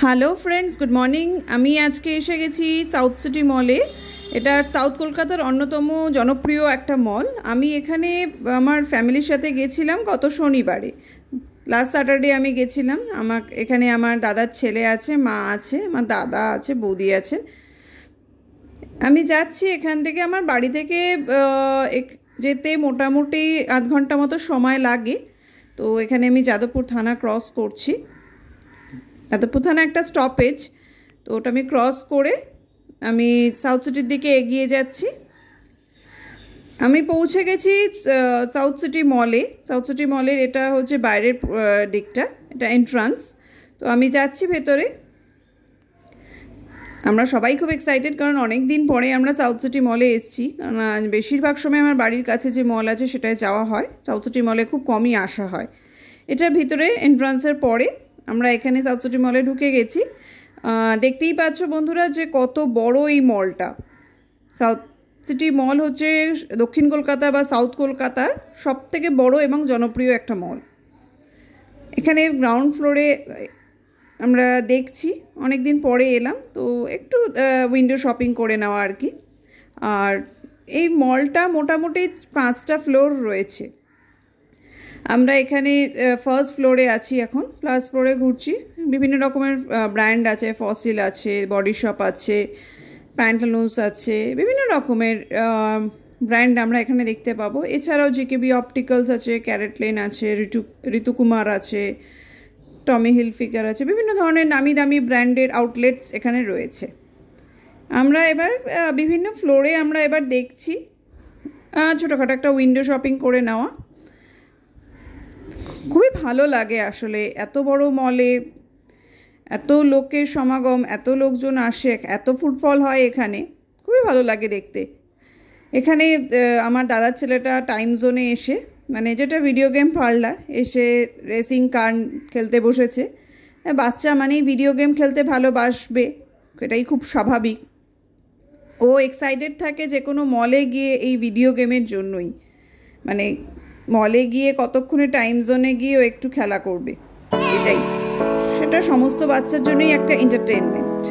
Hello friends, good morning. আমি আজকে এসে গেছি সাউথ সিটি মলে। এটা সাউথ কলকাতার অন্যতম জনপ্রিয় একটা মল। আমি এখানে আমার ফ্যামিলির সাথে গেছিলাম গত শনিবারে। লাস্ট স্যাটারডে আমি গেছিলাম। এখানে আমার দাদার ছেলে আছে, মা আছে, আমার দাদা আছে, বৌদি আছে। আমি যাচ্ছি এখান থেকে, আমার বাড়ি থেকে যেতে মোটামুটি আধ ঘন্টা মতো সময় লাগে। তো এখানে আমি যাদবপুর থানা ক্রস করছি। যাদবপুর থানা একটা স্টপেজ, তো ওটা আমি ক্রস করে আমি সাউথ সিটির দিকে এগিয়ে যাচ্ছি। আমি পৌঁছে গেছি সাউথ সিটি মলে। সাউথ সিটি মলের এটা হচ্ছে বাইরের দিকটা, এটা এন্ট্রান্স। তো আমি যাচ্ছি ভেতরে। আমরা সবাই খুব এক্সাইটেড, কারণ অনেক দিন পরে আমরা সাউথ সিটি মলে এসেছি। কারণ বেশিরভাগ সময় আমার বাড়ির কাছে যে মল আছে সেটায় যাওয়া হয়, সাউথ সিটি মলে খুব কমই আসা হয়। এটার ভিতরে এন্ট্রান্সের পরে আমরা এখানে সাউথ সিটি মলে ঢুকে গেছি। দেখতেই পাচ্ছ বন্ধুরা যে কত বড় এই মলটা। সাউথ সিটি মল হচ্ছে দক্ষিণ কলকাতা বা সাউথ কলকাতার সবথেকে বড় এবং জনপ্রিয় একটা মল। এখানে গ্রাউন্ড ফ্লোরে আমরা দেখছি, অনেক দিন পরে এলাম, তো একটু উইন্ডো শপিং করে নেওয়া আর কি। আর এই মলটা মোটামুটি 5টা ফ্লোর রয়েছে। আমরা এখানে ফার্স্ট ফ্লোরে আছি, এখন ফার্স্ট ফ্লোরে ঘুরছি। বিভিন্ন রকমের ব্র্যান্ড আছে, ফসিল আছে, বডি শপ আছে, প্যান্টালুন্স আছে, বিভিন্ন রকমের ব্র্যান্ড আমরা এখানে দেখতে পাবো। এছাড়াও জিকেবি অপটিক্যালস আছে, ক্যারেট লেন আছে, ঋতুকুমার আছে, টমি হিলফিগার আছে, বিভিন্ন ধরনের নামি দামি ব্র্যান্ডের আউটলেটস এখানে রয়েছে। আমরা এবার বিভিন্ন ফ্লোরে আমরা এবার দেখছি, ছোটোখাটো একটা উইন্ডো শপিং করে নেওয়া। খুবই ভালো লাগে আসলে, এত বড় মলে এত লোকের সমাগম, এত লোকজন আসে, এত ফুটফল হয় এখানে, খুবই ভালো লাগে দেখতে। এখানে আমার দাদার ছেলেটা টাইম জোনে এসে, মানে যেটা ভিডিও গেম পার্লার, এসে রেসিং কার খেলতে বসেছে। বাচ্চা মানেই ভিডিও গেম খেলতে ভালোবাসবে, এটাই খুব স্বাভাবিক। ও এক্সাইটেড থাকে যে কোনো মলে গিয়ে এই ভিডিও গেমের জন্যই, মানে মলে গিয়ে কতক্ষণে টাইম জোনে গিয়ে ও একটু খেলা করবে, এটাই। সেটা সমস্ত বাচ্চার জন্যই একটা এন্টারটেনমেন্ট।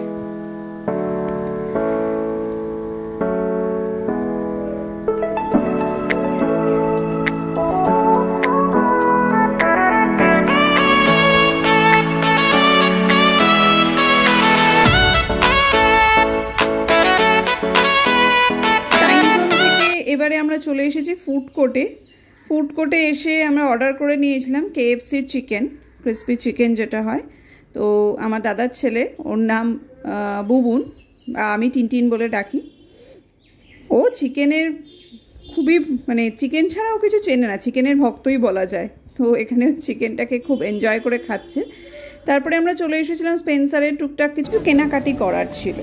এবারে আমরা চলে এসেছি ফুড কোর্টে। ফুড কোর্টে এসে আমরা অর্ডার করে নিয়েছিলাম KFCর চিকেন, ক্রিসপি চিকেন যেটা হয়। তো আমার দাদার ছেলে, ওর নাম বুবুন, আমি টিনটিন বলে ডাকি। ও চিকেনের খুবই, মানে চিকেন ছাড়াও কিছু চেনে না, চিকেনের ভক্তই বলা যায়। তো এখানে চিকেনটাকে খুব এনজয় করে খাচ্ছে। তারপরে আমরা চলে এসেছিলাম স্পেন্সারের, টুকটাক কিছু কেনাকাটি করার ছিল।